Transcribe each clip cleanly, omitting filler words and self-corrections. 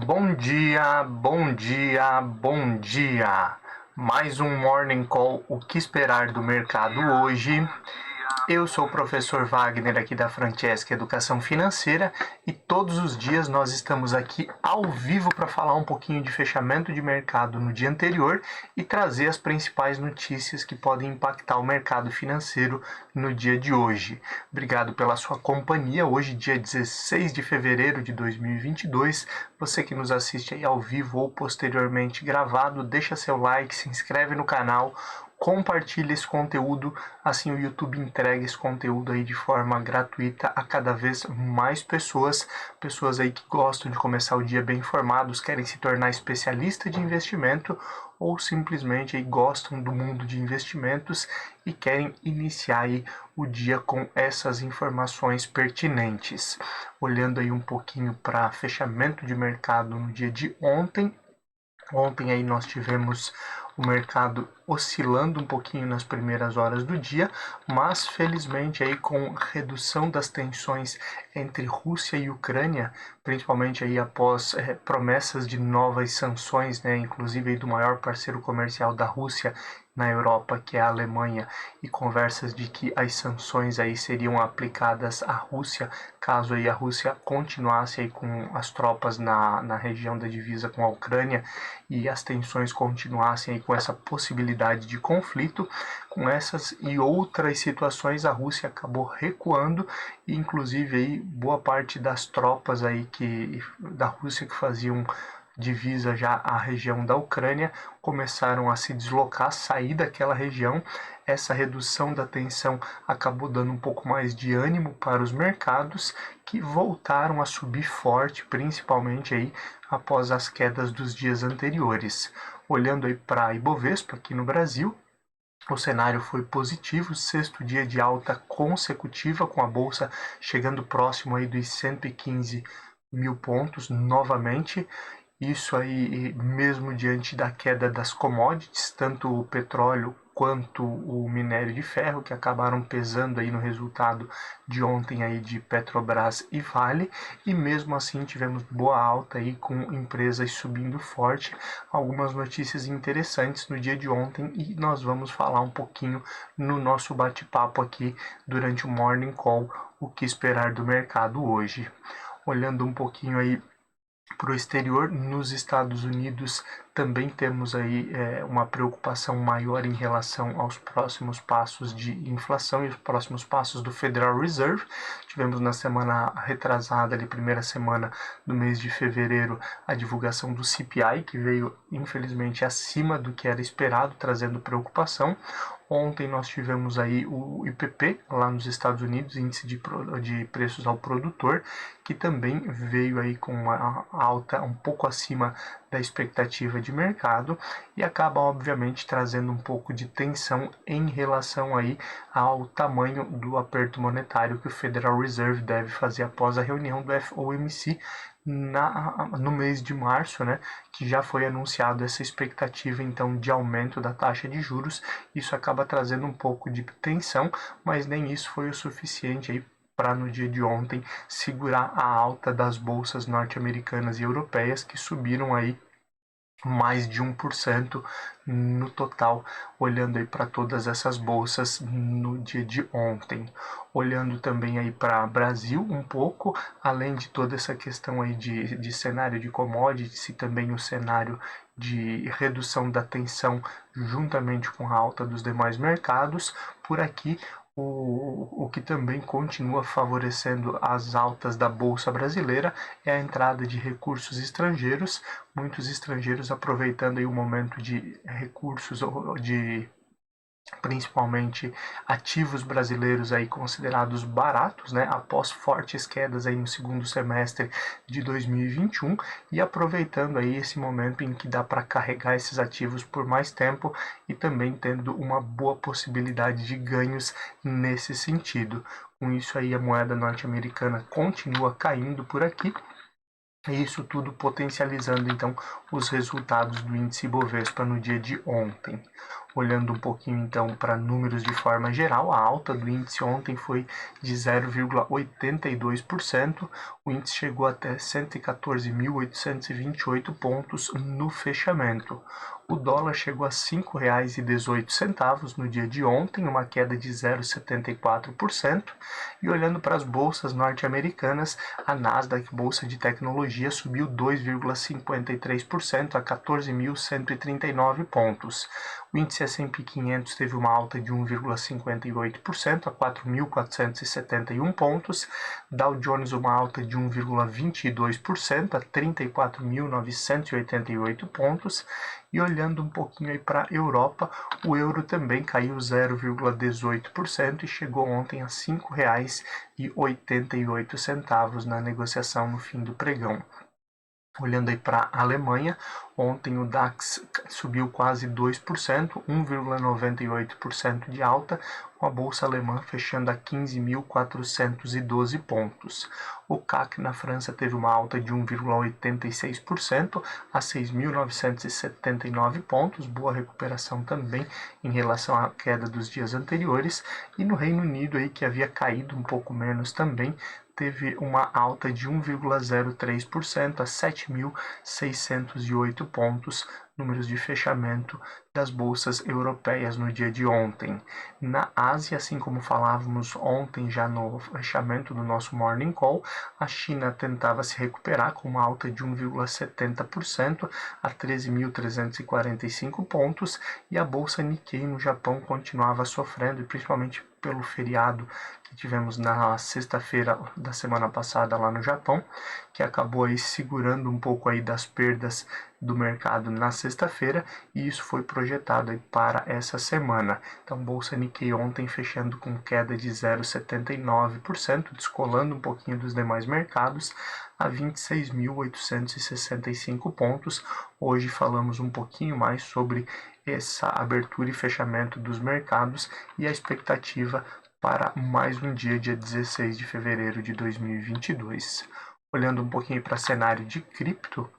Bom dia, bom dia, bom dia. Mais um Morning Call, o que esperar do mercado hoje? Eu sou o professor Wagner aqui da Francesca Educação Financeira e todos os dias nós estamos aqui ao vivo para falar um pouquinho de fechamento de mercado no dia anterior e trazer as principais notícias que podem impactar o mercado financeiro no dia de hoje. Obrigado pela sua companhia. Hoje, dia 16 de fevereiro de 2022. Você que nos assiste aí ao vivo ou posteriormente gravado, deixa seu like, se inscreve no canal, compartilhe esse conteúdo, assim o YouTube entrega esse conteúdo aí de forma gratuita a cada vez mais pessoas aí que gostam de começar o dia bem informados, querem se tornar especialista de investimento ou simplesmente aí gostam do mundo de investimentos e querem iniciar aí o dia com essas informações pertinentes. Olhando aí um pouquinho para fechamento de mercado no dia de ontem. Ontem aí nós tivemos o mercado oscilando um pouquinho nas primeiras horas do dia, mas felizmente aí com redução das tensões entre Rússia e Ucrânia, principalmente aí após promessas de novas sanções, né, inclusive aí do maior parceiro comercial da Rússia na Europa, que é a Alemanha, e conversas de que as sanções aí seriam aplicadas à Rússia, caso aí a Rússia continuasse aí com as tropas na região da divisa com a Ucrânia e as tensões continuassem aí com essa possibilidade de conflito. Com essas e outras situações, a Rússia acabou recuando e inclusive aí boa parte das tropas aí da Rússia que faziam divisa já a região da Ucrânia começaram a se deslocar, sair daquela região. Essa redução da tensão acabou dando um pouco mais de ânimo para os mercados, que voltaram a subir forte, principalmente aí após as quedas dos dias anteriores. Olhando aí para a Ibovespa aqui no Brasil, o cenário foi positivo, sexto dia de alta consecutiva, com a bolsa chegando próximo aí dos 115 mil pontos novamente. Isso aí, mesmo diante da queda das commodities, tanto o petróleo quanto o minério de ferro, que acabaram pesando aí no resultado de ontem aí de Petrobras e Vale, e mesmo assim tivemos boa alta aí com empresas subindo forte. Algumas notícias interessantes no dia de ontem e nós vamos falar um pouquinho no nosso bate-papo aqui durante o Morning Call, o que esperar do mercado hoje. Olhando um pouquinho aí para o exterior, nos Estados Unidos também temos aí uma preocupação maior em relação aos próximos passos de inflação e os próximos passos do Federal Reserve. Tivemos na semana retrasada, ali, primeira semana do mês de fevereiro, a divulgação do CPI, que veio infelizmente acima do que era esperado, trazendo preocupação. Ontem nós tivemos aí o IPP lá nos Estados Unidos, índice de preços ao produtor, que também veio aí com uma alta um pouco acima da expectativa de mercado e acaba obviamente trazendo um pouco de tensão em relação aí ao tamanho do aperto monetário que o Federal Reserve deve fazer após a reunião do FOMC no mês de março, né, que já foi anunciado essa expectativa então de aumento da taxa de juros. Isso acaba trazendo um pouco de tensão, mas nem isso foi o suficiente aí para no dia de ontem segurar a alta das bolsas norte-americanas e europeias, que subiram aí mais de 1% no total, olhando aí para todas essas bolsas no dia de ontem. Olhando também aí para Brasil um pouco, além de toda essa questão aí de cenário de commodities e também o cenário de redução da tensão juntamente com a alta dos demais mercados, por aqui o que também continua favorecendo as altas da Bolsa Brasileira é a entrada de recursos estrangeiros, muitos estrangeiros aproveitando aí o momento de recursos de principalmente ativos brasileiros aí considerados baratos, né, após fortes quedas aí no segundo semestre de 2021 e aproveitando aí esse momento em que dá para carregar esses ativos por mais tempo e também tendo uma boa possibilidade de ganhos nesse sentido. Com isso aí a moeda norte-americana continua caindo por aqui. E isso tudo potencializando então os resultados do índice Bovespa no dia de ontem. Olhando um pouquinho então para números de forma geral, a alta do índice ontem foi de 0,82%, o índice chegou até 114.828 pontos no fechamento. O dólar chegou a R$ 5,18 no dia de ontem, uma queda de 0,74%. E olhando para as bolsas norte-americanas, a Nasdaq, bolsa de tecnologia, subiu 2,53% a 14.139 pontos. O índice S&P 500 teve uma alta de 1,58% a 4.471 pontos. Dow Jones uma alta de 1,22% a 34.988 pontos. E olhando um pouquinho aí para a Europa, o euro também caiu 0,18% e chegou ontem a R$ 5,88 na negociação no fim do pregão. Olhando aí para a Alemanha, ontem o DAX subiu quase 2%, 1,98% de alta, com a bolsa alemã fechando a 15.412 pontos. O CAC na França teve uma alta de 1,86% a 6.979 pontos, boa recuperação também em relação à queda dos dias anteriores. E no Reino Unido, aí, que havia caído um pouco menos também, teve uma alta de 1,03% a 7.608 pontos, números de fechamento das bolsas europeias no dia de ontem. Na Ásia, assim como falávamos ontem já no fechamento do nosso Morning Call, a China tentava se recuperar com uma alta de 1,70% a 13.345 pontos, e a bolsa Nikkei no Japão continuava sofrendo, e principalmente pelo feriado que tivemos na sexta-feira da semana passada lá no Japão, que acabou aí segurando um pouco aí das perdas do mercado na sexta-feira, e isso foi projetado aí para essa semana. Então, bolsa Nikkei ontem fechando com queda de 0,79%, descolando um pouquinho dos demais mercados, a 26.865 pontos. Hoje falamos um pouquinho mais sobre essa abertura e fechamento dos mercados e a expectativa para mais um dia 16 de fevereiro de 2022. Olhando um pouquinho para o cenário de cripto,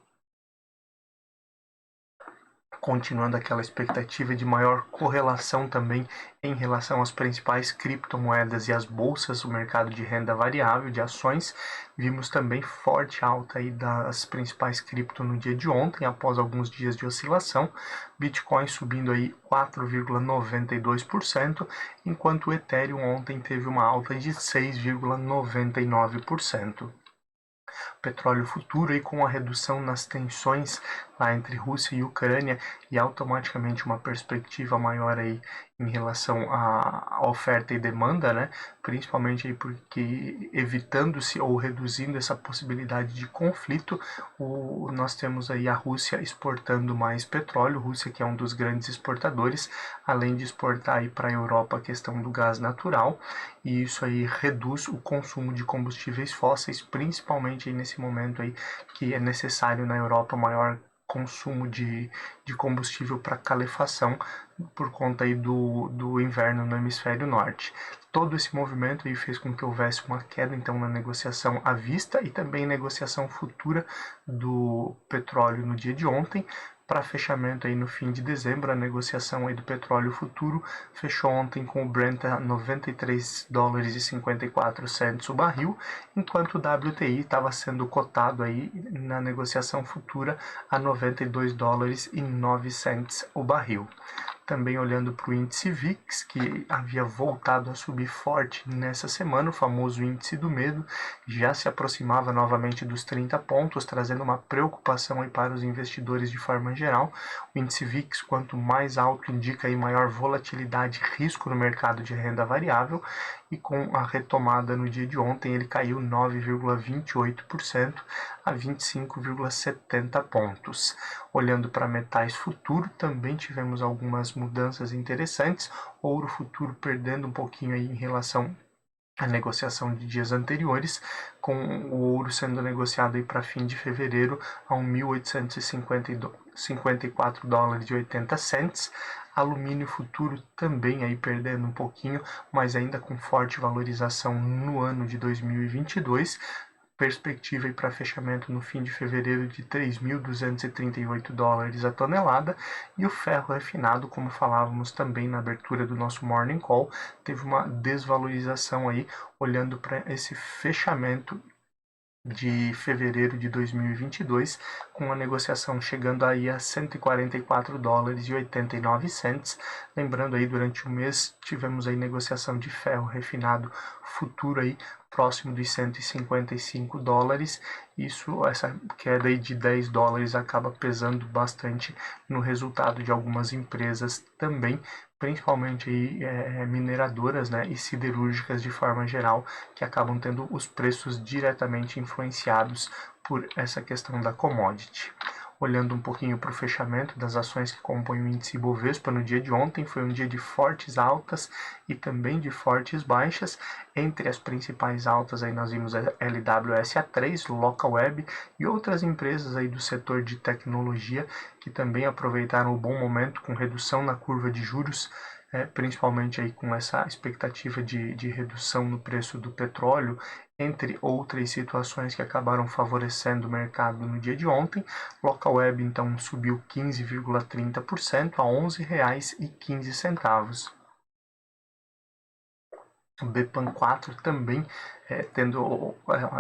continuando aquela expectativa de maior correlação também em relação às principais criptomoedas e às bolsas, o mercado de renda variável de ações, vimos também forte alta aí das principais cripto no dia de ontem, após alguns dias de oscilação, Bitcoin subindo aí 4,92%, enquanto o Ethereum ontem teve uma alta de 6,99%. Petróleo futuro e com a redução nas tensões lá entre Rússia e Ucrânia e automaticamente uma perspectiva maior aí em relação à oferta e demanda, né? Principalmente aí porque evitando-se ou reduzindo essa possibilidade de conflito, nós temos aí a Rússia exportando mais petróleo, Rússia que é um dos grandes exportadores, além de exportar aí para a Europa a questão do gás natural, e isso aí reduz o consumo de combustíveis fósseis, principalmente aí nesse momento aí que é necessário na Europa maior consumo de combustível para calefação por conta aí do inverno no hemisfério norte. Todo esse movimento aí fez com que houvesse uma queda então na negociação à vista e também negociação futura do petróleo no dia de ontem. Para fechamento aí no fim de dezembro, a negociação aí do petróleo futuro fechou ontem com o Brent a $93,54 o barril, enquanto o WTI estava sendo cotado aí na negociação futura a $92,09 o barril. Também olhando para o índice VIX, que havia voltado a subir forte nessa semana, o famoso índice do medo, já se aproximava novamente dos 30 pontos, trazendo uma preocupação aí para os investidores de forma geral. O índice VIX, quanto mais alto, indica aí maior volatilidade e risco no mercado de renda variável, e com a retomada no dia de ontem, ele caiu 9,28% a 25,70 pontos. Olhando para metais futuro, também tivemos algumas mudanças interessantes. Ouro futuro perdendo um pouquinho aí em relação à negociação de dias anteriores, com o ouro sendo negociado aí para fim de fevereiro a $1.854,80. Alumínio futuro também aí perdendo um pouquinho, mas ainda com forte valorização no ano de 2022, perspectiva para fechamento no fim de fevereiro de 3.238 dólares a tonelada, e o ferro refinado, como falávamos também na abertura do nosso Morning Call, teve uma desvalorização aí, olhando para esse fechamento de fevereiro de 2022, com a negociação chegando aí a 144 dólares e 89 cents. Lembrando aí, durante o mês tivemos aí negociação de ferro refinado futuro aí próximo de 155 dólares. Essa queda aí de 10 dólares acaba pesando bastante no resultado de algumas empresas também, principalmente aí, mineradoras, né, e siderúrgicas de forma geral, que acabam tendo os preços diretamente influenciados por essa questão da commodity. Olhando um pouquinho para o fechamento das ações que compõem o índice Bovespa no dia de ontem, foi um dia de fortes altas e também de fortes baixas. Entre as principais altas aí nós vimos a LWSA3, Localweb e outras empresas aí do setor de tecnologia que também aproveitaram o bom momento com redução na curva de juros, principalmente aí com essa expectativa de redução no preço do petróleo, entre outras situações que acabaram favorecendo o mercado no dia de ontem. Localweb então subiu 15,30% a R$ 11,15. O BPAN 4 também tendo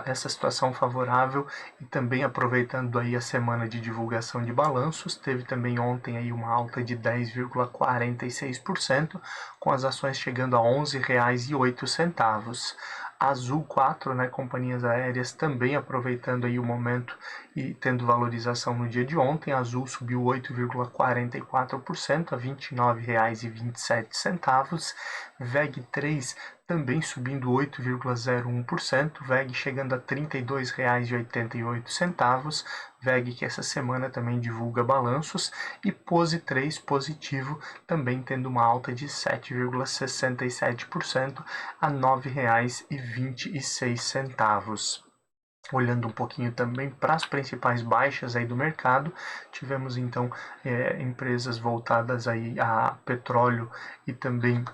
essa situação favorável e também aproveitando aí a semana de divulgação de balanços. Teve também ontem aí uma alta de 10,46%, com as ações chegando a R$ 11,08. Azul 4, né, companhias aéreas também aproveitando aí o momento e tendo valorização no dia de ontem. A Azul subiu 8,44% a R$ 29,27. VEG 3 também subindo 8,01%, VEG chegando a R$ 32,88. VEG que essa semana também divulga balanços, e Pose 3 positivo, também tendo uma alta de 7,67% a R$ 9,26. Olhando um pouquinho também para as principais baixas aí do mercado, tivemos então empresas voltadas aí a petróleo e também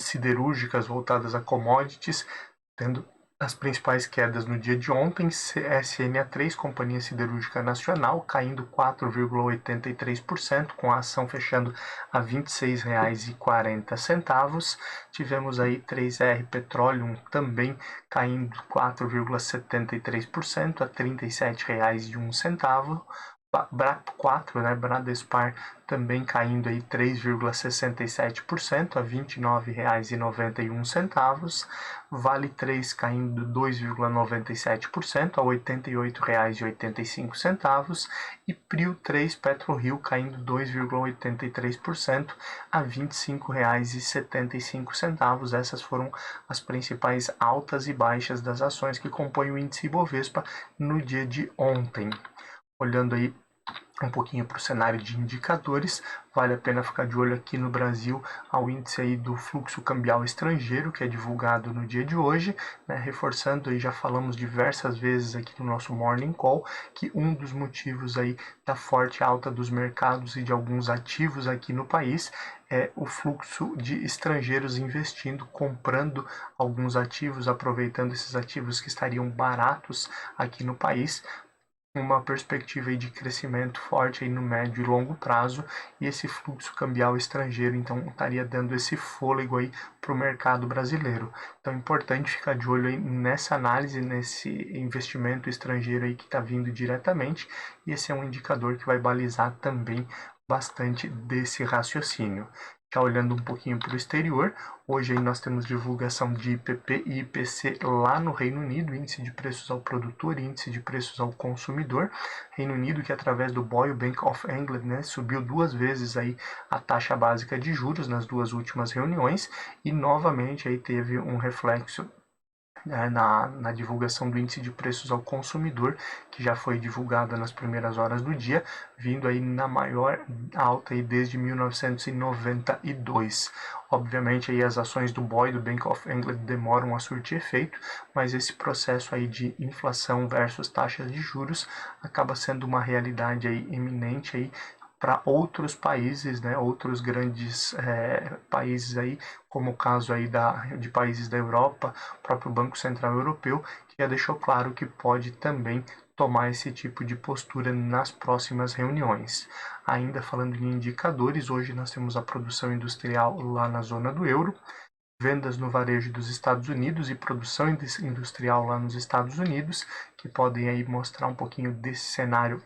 siderúrgicas voltadas a commodities, tendo as principais quedas no dia de ontem. CSNA3, Companhia Siderúrgica Nacional, caindo 4,83%, com a ação fechando a R$ 26,40. Tivemos aí 3R Petroleum também caindo 4,73% a R$ 37,01. BRAP 4, né, Bradespar, também caindo aí 3,67% a R$ 29,91. Vale 3 caindo 2,97% a R$ 88,85. E Prio 3 PetroRio caindo 2,83% a R$ 25,75. Essas foram as principais altas e baixas das ações que compõem o índice Bovespa no dia de ontem. Olhando aí um pouquinho para o cenário de indicadores, vale a pena ficar de olho aqui no Brasil ao índice aí do fluxo cambial estrangeiro, que é divulgado no dia de hoje, né? Reforçando, aí já falamos diversas vezes aqui no nosso Morning Call, que um dos motivos aí da forte alta dos mercados e de alguns ativos aqui no país é o fluxo de estrangeiros investindo, comprando alguns ativos, aproveitando esses ativos que estariam baratos aqui no país, uma perspectiva de crescimento forte aí no médio e longo prazo, e esse fluxo cambial estrangeiro então estaria dando esse fôlego aí para o mercado brasileiro. Então é importante ficar de olho aí nessa análise, nesse investimento estrangeiro aí que está vindo diretamente, e esse é um indicador que vai balizar também bastante desse raciocínio. Já olhando um pouquinho para o exterior, hoje aí nós temos divulgação de IPP e IPC lá no Reino Unido, índice de preços ao produtor e índice de preços ao consumidor. Reino Unido, que através do BOE, o Bank of England, né, subiu 2 vezes aí a taxa básica de juros nas 2 últimas reuniões, e novamente aí teve um reflexo na divulgação do índice de preços ao consumidor, que já foi divulgada nas primeiras horas do dia, vindo aí na maior alta aí desde 1992. Obviamente aí as ações do BOE, do Bank of England, demoram a surtir efeito, mas esse processo aí de inflação versus taxas de juros acaba sendo uma realidade aí iminente aí, para outros países, né, outros grandes países aí, como o caso aí de países da Europa, o próprio Banco Central Europeu, que já deixou claro que pode também tomar esse tipo de postura nas próximas reuniões. Ainda falando em indicadores, hoje nós temos a produção industrial lá na zona do euro, vendas no varejo dos Estados Unidos e produção industrial lá nos Estados Unidos, que podem aí mostrar um pouquinho desse cenário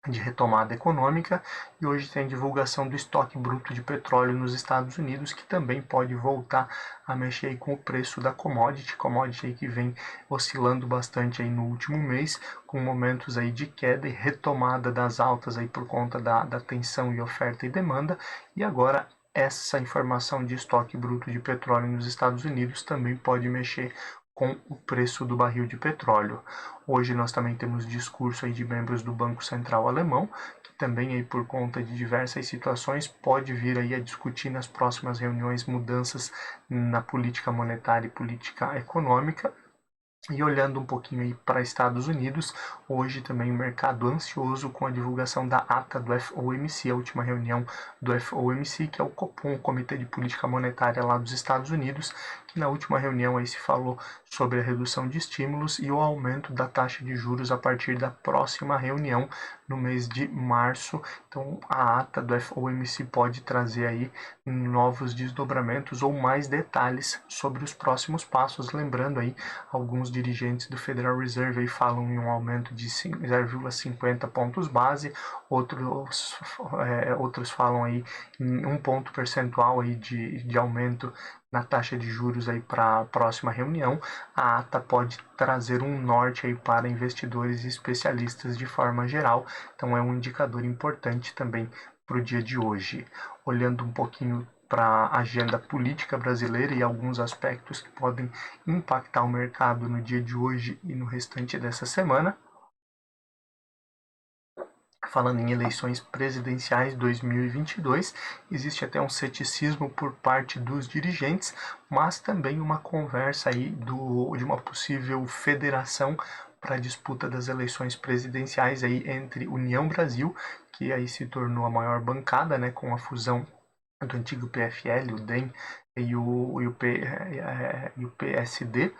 de retomada econômica, e hoje tem a divulgação do estoque bruto de petróleo nos Estados Unidos, que também pode voltar a mexer aí com o preço da commodity aí que vem oscilando bastante aí no último mês, com momentos aí de queda e retomada das altas aí por conta da tensão e oferta e demanda, e agora essa informação de estoque bruto de petróleo nos Estados Unidos também pode mexer com o preço do barril de petróleo. Hoje nós também temos discurso aí de membros do Banco Central alemão, que também aí por conta de diversas situações pode vir aí a discutir nas próximas reuniões mudanças na política monetária e política econômica. E olhando um pouquinho aí para Estados Unidos, hoje também o mercado ansioso com a divulgação da ata do FOMC, a última reunião do FOMC, que é o Copom, o Comitê de Política Monetária lá dos Estados Unidos, que na última reunião aí se falou sobre a redução de estímulos e o aumento da taxa de juros a partir da próxima reunião no mês de março. Então a ata do FOMC pode trazer aí novos desdobramentos ou mais detalhes sobre os próximos passos, lembrando aí alguns dirigentes do Federal Reserve aí falam em um aumento de 0,50 pontos base, outros falam aí em 1 ponto percentual aí de aumento na taxa de juros aí para a próxima reunião. A ata pode trazer um norte aí para investidores e especialistas de forma geral, então é um indicador importante também para o dia de hoje. Olhando um pouquinho para a agenda política brasileira e alguns aspectos que podem impactar o mercado no dia de hoje e no restante dessa semana. Falando em eleições presidenciais 2022, existe até um ceticismo por parte dos dirigentes, mas também uma conversa aí de uma possível federação para a disputa das eleições presidenciais aí entre União Brasil, que aí se tornou a maior bancada, né, com a fusão do antigo PFL, o DEM e o PSD,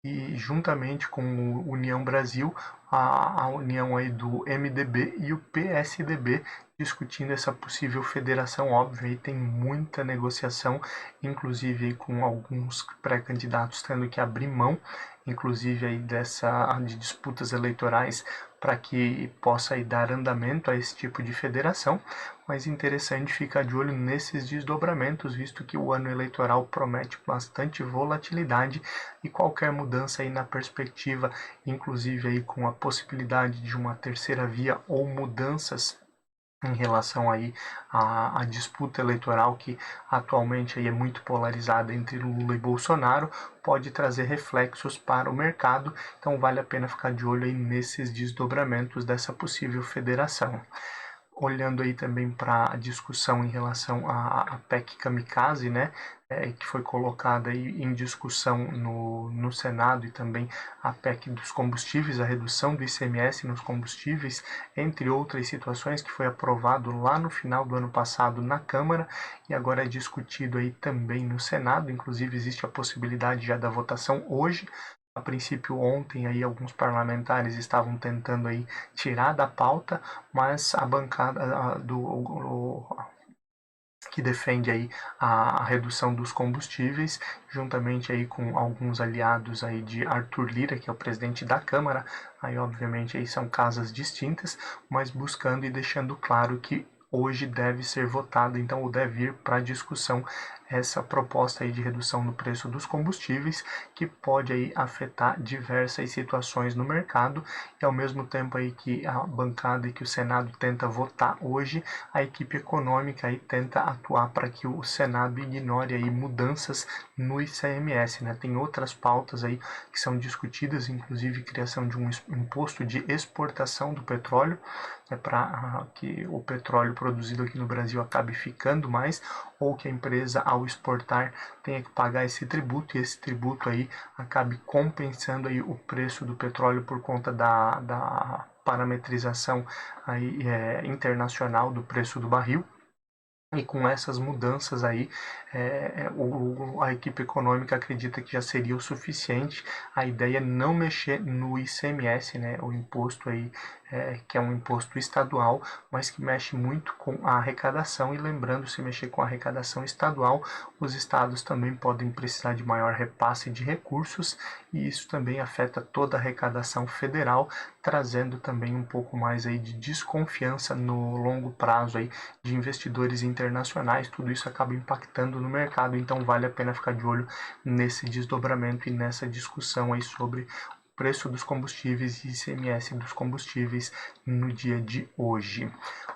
e juntamente com o União Brasil, a união aí do MDB e o PSDB, discutindo essa possível federação. Óbvio, aí tem muita negociação, inclusive aí com alguns pré-candidatos tendo que abrir mão, inclusive aí de disputas eleitorais, para que possa aí dar andamento a esse tipo de federação, mas interessante ficar de olho nesses desdobramentos, visto que o ano eleitoral promete bastante volatilidade e qualquer mudança aí na perspectiva, inclusive aí com a possibilidade de uma terceira via ou mudanças em relação aí à disputa eleitoral que atualmente aí é muito polarizada entre Lula e Bolsonaro, pode trazer reflexos para o mercado, então vale a pena ficar de olho aí nesses desdobramentos dessa possível federação. Olhando aí também para a discussão em relação à PEC Kamikaze, né, que foi colocada aí em discussão no Senado, e também a PEC dos combustíveis, a redução do ICMS nos combustíveis, entre outras situações, que foi aprovado lá no final do ano passado na Câmara e agora é discutido aí também no Senado. Inclusive existe a possibilidade já da votação hoje. A princípio, ontem aí alguns parlamentares estavam tentando aí tirar da pauta, mas a bancada que defende aí a redução dos combustíveis, juntamente aí com alguns aliados aí de Arthur Lira, que é o presidente da Câmara, aí obviamente aí são casas distintas, mas buscando e deixando claro que hoje deve ser votada, então, ou deve ir para discussão essa proposta aí de redução do preço dos combustíveis, que pode aí afetar diversas situações no mercado, e ao mesmo tempo aí que a bancada e que o Senado tenta votar hoje, a equipe econômica aí tenta atuar para que o Senado ignore aí mudanças no ICMS, né? Tem outras pautas aí que são discutidas, inclusive criação de um imposto de exportação do petróleo, para que o petróleo produzido aqui no Brasil acabe ficando mais, ou que a empresa, ao exportar, tenha que pagar esse tributo, e esse tributo aí acabe compensando aí o preço do petróleo por conta parametrização aí, internacional do preço do barril. E com essas mudanças aí, a equipe econômica acredita que já seria o suficiente. A ideia é não mexer no ICMS, né, o imposto aí, que é um imposto estadual, mas que mexe muito com a arrecadação. E lembrando, se mexer com a arrecadação estadual, os estados também podem precisar de maior repasse de recursos, e isso também afeta toda a arrecadação federal, trazendo também um pouco mais aí de desconfiança no longo prazo aí de investidores internacionais. Tudo isso acaba impactando no mercado, então vale a pena ficar de olho nesse desdobramento e nessa discussão aí sobre o preço dos combustíveis e ICMS dos combustíveis no dia de hoje.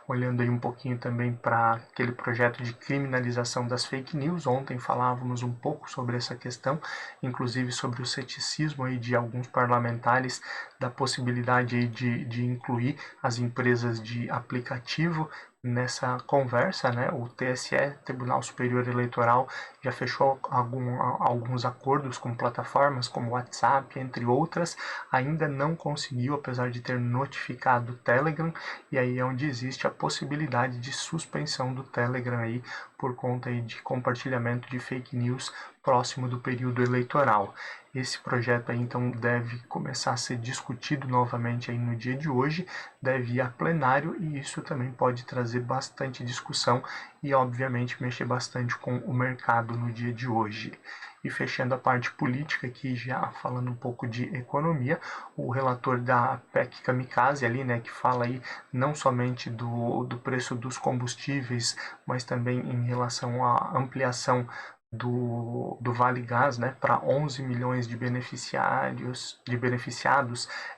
Olhando aí um pouquinho também para aquele projeto de criminalização das fake news, ontem falávamos um pouco sobre essa questão, inclusive sobre o ceticismo aí de alguns parlamentares da possibilidade aí de incluir as empresas de aplicativo nessa conversa, né? O TSE, Tribunal Superior Eleitoral, já fechou alguns acordos com plataformas como WhatsApp, entre outras. Ainda não conseguiu, apesar de ter notificado o Telegram, e aí é onde existe a possibilidade de suspensão do Telegram aí por conta aí de compartilhamento de fake news próximo do período eleitoral. Esse projeto aí, então, deve começar a ser discutido novamente aí no dia de hoje, deve ir a plenário, e isso também pode trazer bastante discussão e, obviamente, mexer bastante com o mercado no dia de hoje. E fechando a parte política aqui, já falando um pouco de economia, o relator da PEC Kamikaze ali, né, que fala aí não somente do preço dos combustíveis, mas também em relação à ampliação do Vale Gás, né, para 11 milhões de beneficiados,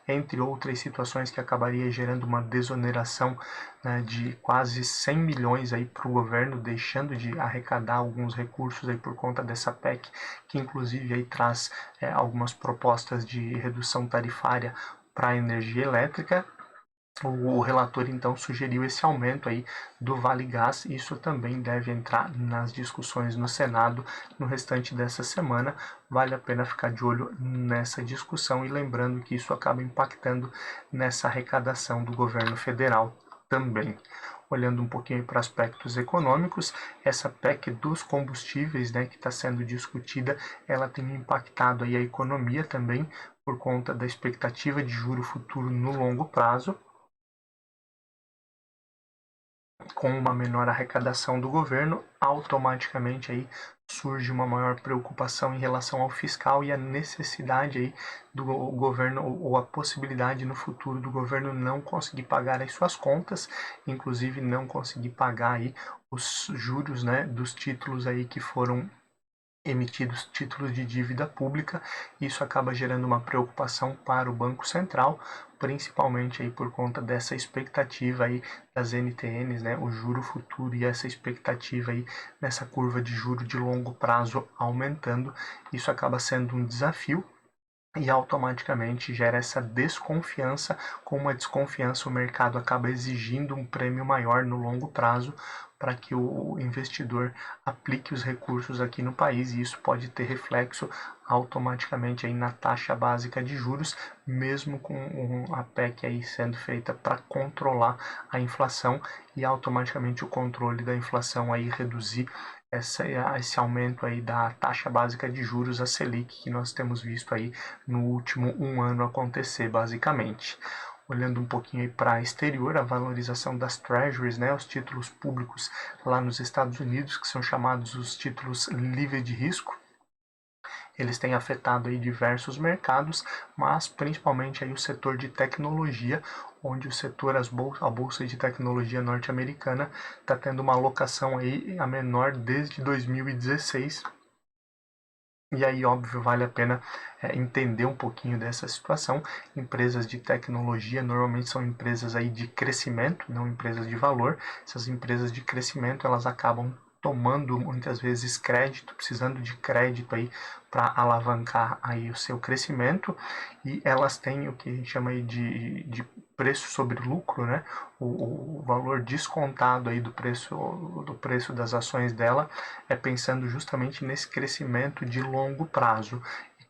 entre outras situações que acabaria gerando uma desoneração, né, de quase 100 milhões aí para o governo, deixando de arrecadar alguns recursos aí por conta dessa PEC, que inclusive aí traz algumas propostas de redução tarifária para a energia elétrica. O relator então sugeriu esse aumento aí do Vale Gás. Isso também deve entrar nas discussões no Senado no restante dessa semana. Vale a pena ficar de olho nessa discussão, e lembrando que isso acaba impactando nessa arrecadação do governo federal também. Olhando um pouquinho para aspectos econômicos, essa PEC dos combustíveis, né, que está sendo discutida, ela tem impactado aí a economia também por conta da expectativa de juro futuro no longo prazo. Com uma menor arrecadação do governo, automaticamente aí surge uma maior preocupação em relação ao fiscal e a necessidade aí do governo, ou a possibilidade no futuro do governo não conseguir pagar as suas contas, inclusive não conseguir pagar aí os juros, né, dos títulos aí que foram emitidos, títulos de dívida pública. Isso acaba gerando uma preocupação para o Banco Central, principalmente aí por conta dessa expectativa aí das NTNs, né, o juro futuro, e essa expectativa aí nessa curva de juro de longo prazo aumentando. Isso acaba sendo um desafio e automaticamente gera essa desconfiança. Com uma desconfiança, o mercado acaba exigindo um prêmio maior no longo prazo para que o investidor aplique os recursos aqui no país, e isso pode ter reflexo automaticamente aí na taxa básica de juros, mesmo com a PEC aí sendo feita para controlar a inflação, e automaticamente o controle da inflação aí reduzir esse aumento aí da taxa básica de juros, a Selic, que nós temos visto aí no último ano acontecer, basicamente. Olhando um pouquinho para exterior, a valorização das treasuries, né, os títulos públicos lá nos Estados Unidos, que são chamados os títulos livres de risco, eles têm afetado aí diversos mercados, mas principalmente aí o setor de tecnologia, onde o setor, a bolsa de tecnologia norte-americana está tendo uma alocação aí a menor desde 2016. E aí, óbvio, vale a pena entender um pouquinho dessa situação. Empresas de tecnologia normalmente são empresas aí de crescimento, não empresas de valor. Essas empresas de crescimento, elas acabam tomando muitas vezes crédito, precisando de crédito aí para alavancar aí o seu crescimento, e elas têm o que a gente chama aí de preço sobre lucro, né? O valor descontado aí do preço das ações dela é pensando justamente nesse crescimento de longo prazo.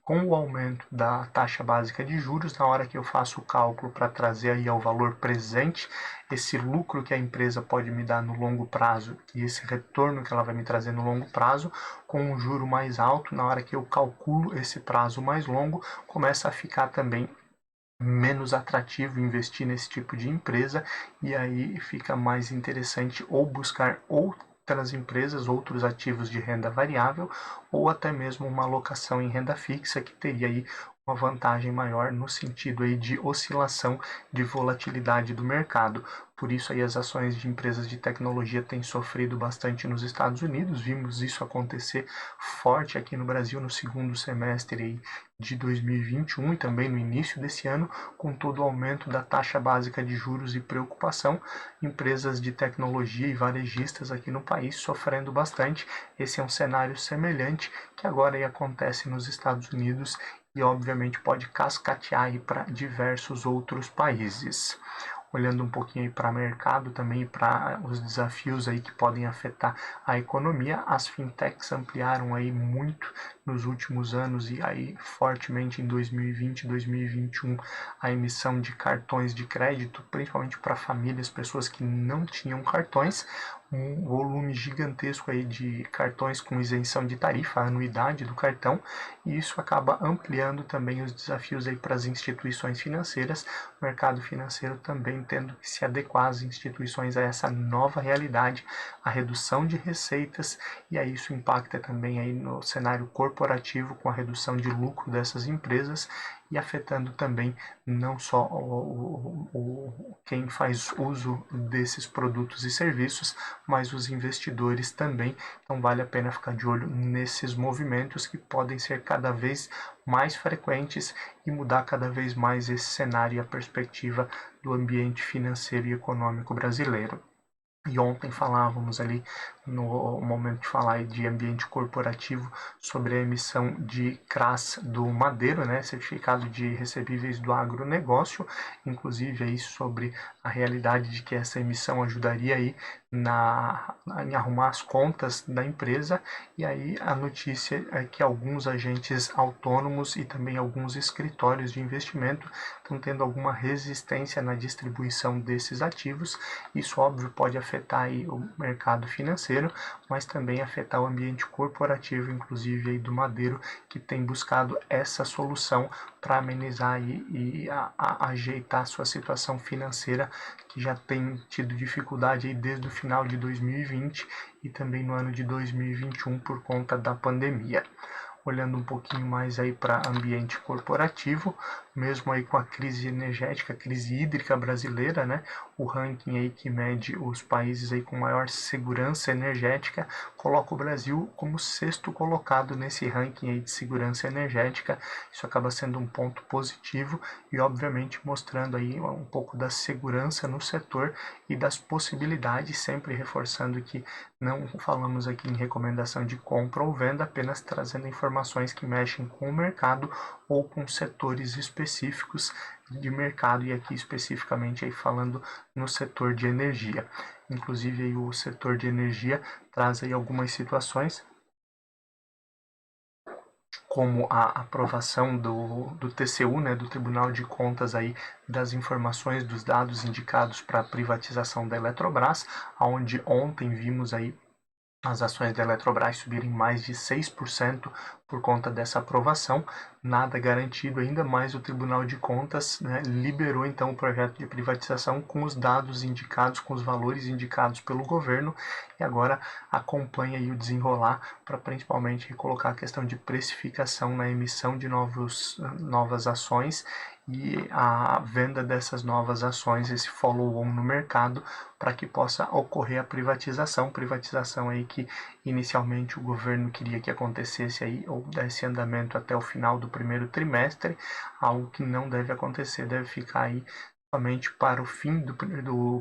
com o aumento da taxa básica de juros, na hora que eu faço o cálculo para trazer aí ao valor presente, esse lucro que a empresa pode me dar no longo prazo e esse retorno que ela vai me trazer no longo prazo, com um juro mais alto, na hora que eu calculo esse prazo mais longo, começa a ficar também menos atrativo investir nesse tipo de empresa e aí fica mais interessante ou buscar outras empresas, outros ativos de renda variável ou até mesmo uma alocação em renda fixa que teria aí uma vantagem maior no sentido aí de oscilação de volatilidade do mercado. Por isso aí as ações de empresas de tecnologia têm sofrido bastante nos Estados Unidos. Vimos isso acontecer forte aqui no Brasil no segundo semestre aí de 2021 e também no início desse ano, com todo o aumento da taxa básica de juros e preocupação, empresas de tecnologia e varejistas aqui no país sofrendo bastante. Esse é um cenário semelhante que agora aí acontece nos Estados Unidos e obviamente pode cascatear para diversos outros países. Olhando um pouquinho para o mercado também, para os desafios aí que podem afetar a economia, as fintechs ampliaram aí muito nos últimos anos e aí fortemente em 2020 e 2021 a emissão de cartões de crédito, principalmente para famílias, pessoas que não tinham cartões, um volume gigantesco aí de cartões com isenção de tarifa, a anuidade do cartão, e isso acaba ampliando também os desafios aí para as instituições financeiras, o mercado financeiro também tendo que se adequar às instituições a essa nova realidade, a redução de receitas, e aí isso impacta também aí no cenário corporativo com a redução de lucro dessas empresas e afetando também não só quem faz uso desses produtos e serviços, mas os investidores também. Então vale a pena ficar de olho nesses movimentos que podem ser cada vez mais frequentes e mudar cada vez mais esse cenário e a perspectiva do ambiente financeiro e econômico brasileiro. E ontem falávamos ali, no momento de falar de ambiente corporativo, sobre a emissão de CRAS do Madeiro, né, Certificado de Recebíveis do Agronegócio, inclusive aí sobre a realidade de que essa emissão ajudaria aí em arrumar as contas da empresa, e aí a notícia é que alguns agentes autônomos e também alguns escritórios de investimento estão tendo alguma resistência na distribuição desses ativos. Isso, óbvio, pode afetar aí o mercado financeiro, mas também afetar o ambiente corporativo, inclusive aí do Madeiro, que tem buscado essa solução para amenizar e ajeitar a sua situação financeira, que já tem tido dificuldade aí desde o final de 2020 e também no ano de 2021 por conta da pandemia. Olhando um pouquinho mais aí para ambiente corporativo, mesmo aí com a crise energética, a crise hídrica brasileira, né? O ranking aí que mede os países aí com maior segurança energética coloca o Brasil como sexto colocado nesse ranking aí de segurança energética. Isso acaba sendo um ponto positivo e obviamente mostrando aí um pouco da segurança no setor e das possibilidades, sempre reforçando que não falamos aqui em recomendação de compra ou venda, apenas trazendo informações que mexem com o mercado ou com setores específicos de mercado, e aqui especificamente aí falando no setor de energia. Inclusive aí o setor de energia traz aí algumas situações, como a aprovação do TCU, né, do Tribunal de Contas aí, das informações dos dados indicados para a privatização da Eletrobras, onde ontem vimos aí as ações da Eletrobras subirem mais de 6% por conta dessa aprovação, nada garantido ainda, mas o Tribunal de Contas, né, liberou então o projeto de privatização com os dados indicados, com os valores indicados pelo governo, e agora acompanha aí o desenrolar para principalmente colocar a questão de precificação na emissão de novas ações e a venda dessas novas ações, esse follow-on no mercado, para que possa ocorrer a privatização aí que inicialmente o governo queria que acontecesse aí ou desse andamento até o final do primeiro trimestre, algo que não deve acontecer, deve ficar aí somente para o fim do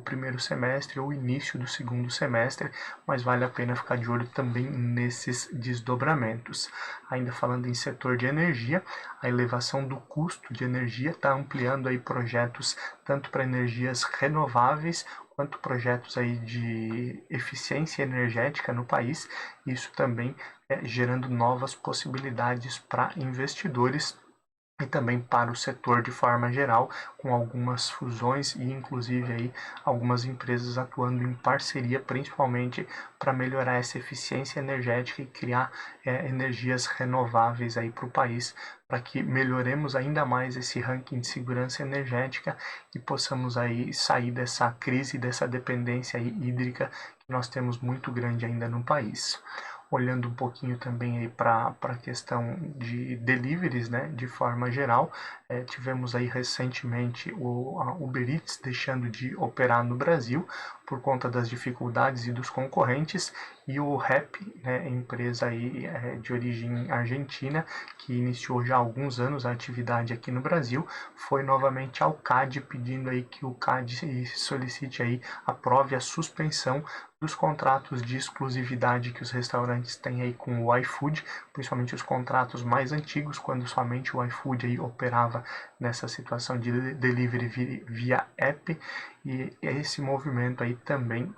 primeiro semestre ou início do segundo semestre, mas vale a pena ficar de olho também nesses desdobramentos. Ainda falando em setor de energia, a elevação do custo de energia está ampliando aí projetos tanto para energias renováveis quanto projetos aí de eficiência energética no país. Isso também gerando novas possibilidades para investidores e também para o setor de forma geral, com algumas fusões e inclusive aí algumas empresas atuando em parceria, principalmente para melhorar essa eficiência energética e criar energias renováveis aí para o país, para que melhoremos ainda mais esse ranking de segurança energética e possamos aí sair dessa crise, dessa dependência aí hídrica que nós temos muito grande ainda no país. Olhando um pouquinho também aí para a questão de deliveries, né, de forma geral, tivemos aí recentemente a Uber Eats deixando de operar no Brasil por conta das dificuldades e dos concorrentes, e o Rappi, né, empresa aí de origem argentina, que iniciou já há alguns anos a atividade aqui no Brasil, foi novamente ao CAD pedindo aí que o CAD solicite aí, aprove a suspensão dos contratos de exclusividade que os restaurantes têm aí com o iFood, principalmente os contratos mais antigos, quando somente o iFood aí operava nessa situação de delivery via app, e esse movimento aí também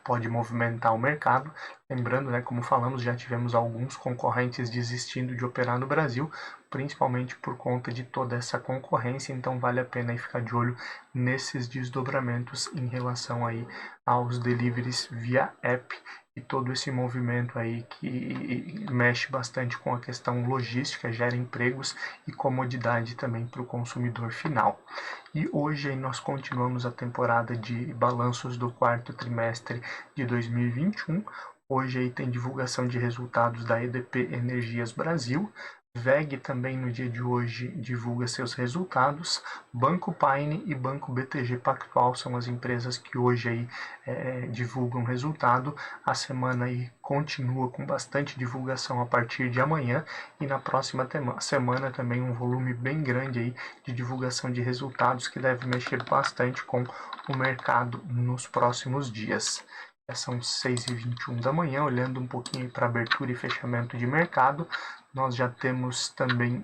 pode movimentar o mercado. Lembrando, né, como falamos, já tivemos alguns concorrentes desistindo de operar no Brasil, principalmente por conta de toda essa concorrência, então vale a pena aí ficar de olho nesses desdobramentos em relação aí aos deliveries via app e todo esse movimento aí que mexe bastante com a questão logística, gera empregos e comodidade também para o consumidor final. E hoje aí nós continuamos a temporada de balanços do quarto trimestre de 2021. Hoje aí tem divulgação de resultados da EDP Energias Brasil. VEG também no dia de hoje divulga seus resultados. Banco Paine e Banco BTG Pactual são as empresas que hoje aí divulgam resultado. A semana aí continua com bastante divulgação a partir de amanhã e na próxima semana também um volume bem grande aí de divulgação de resultados que deve mexer bastante com o mercado nos próximos dias. Já são 6h21 da manhã, olhando um pouquinho para abertura e fechamento de mercado, nós já temos também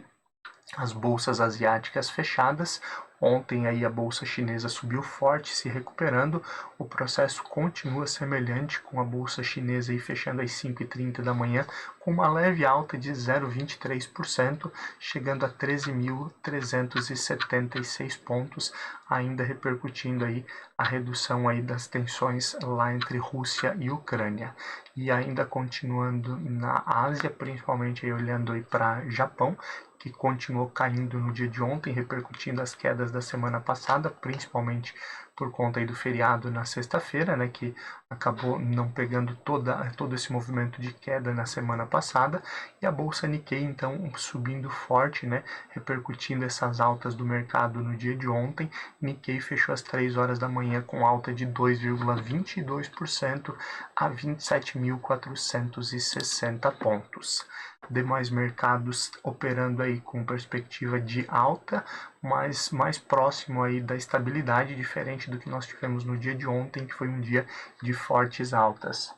as bolsas asiáticas fechadas. Ontem aí a bolsa chinesa subiu forte, se recuperando. O processo continua semelhante, com a bolsa chinesa aí fechando às 5h30 da manhã, com uma leve alta de 0,23%, chegando a 13.376 pontos, ainda repercutindo aí a redução aí das tensões lá entre Rússia e Ucrânia. E ainda continuando na Ásia, principalmente aí olhando aí para Japão, que continuou caindo no dia de ontem, repercutindo as quedas da semana passada, principalmente por conta aí do feriado na sexta-feira, né, que acabou não pegando todo esse movimento de queda na semana passada, e a bolsa Nikkei então subindo forte, né, repercutindo essas altas do mercado no dia de ontem. Nikkei fechou às 3 horas da manhã com alta de 2,22% a 27.460 pontos. Demais mercados operando aí com perspectiva de alta, mas mais próximo aí da estabilidade, diferente do que nós tivemos no dia de ontem, que foi um dia de fortes altas.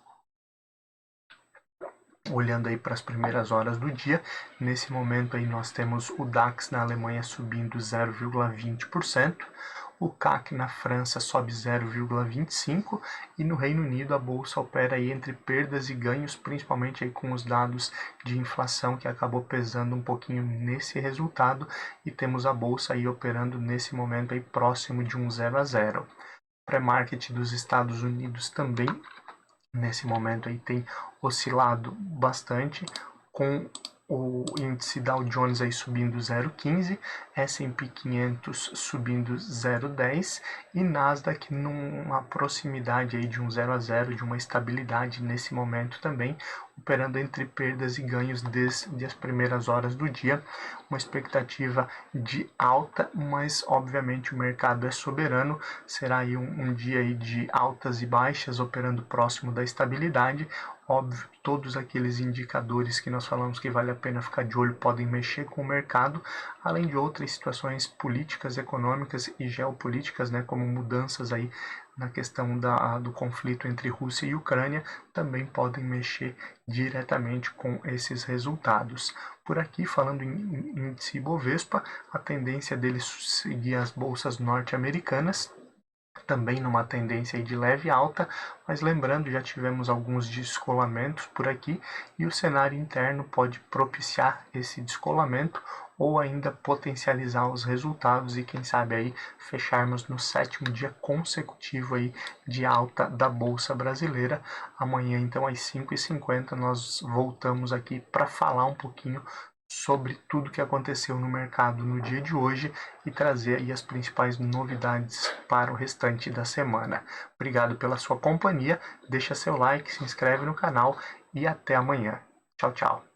Olhando aí para as primeiras horas do dia, nesse momento aí nós temos o DAX na Alemanha subindo 0,20%, o CAC na França sobe 0,25% e no Reino Unido a bolsa opera aí entre perdas e ganhos, principalmente aí com os dados de inflação que acabou pesando um pouquinho nesse resultado, e temos a bolsa aí operando nesse momento aí próximo de um 0 a 0. Pré-market dos Estados Unidos também nesse momento aí tem oscilado bastante, com o índice Dow Jones aí subindo 0,15, S&P 500 subindo 0,10 e Nasdaq numa proximidade aí de um 0 a 0, de uma estabilidade nesse momento também, operando entre perdas e ganhos desde as primeiras horas do dia, uma expectativa de alta, mas obviamente o mercado é soberano, será aí um dia aí de altas e baixas, operando próximo da estabilidade. Óbvio, todos aqueles indicadores que nós falamos que vale a pena ficar de olho podem mexer com o mercado, além de outras situações políticas, econômicas e geopolíticas, né, como mudanças aí na questão do conflito entre Rússia e Ucrânia, também podem mexer diretamente com esses resultados. Por aqui, falando em índice Bovespa, a tendência dele seguir as bolsas norte-americanas, também numa tendência aí de leve alta, mas lembrando, já tivemos alguns descolamentos por aqui e o cenário interno pode propiciar esse descolamento ou ainda potencializar os resultados e quem sabe aí fecharmos no 7º dia consecutivo aí de alta da Bolsa Brasileira. Amanhã então às 5h50 nós voltamos aqui para falar um pouquinho sobre tudo que aconteceu no mercado no dia de hoje e trazer aí as principais novidades para o restante da semana. Obrigado pela sua companhia, deixa seu like, se inscreve no canal e até amanhã. Tchau, tchau.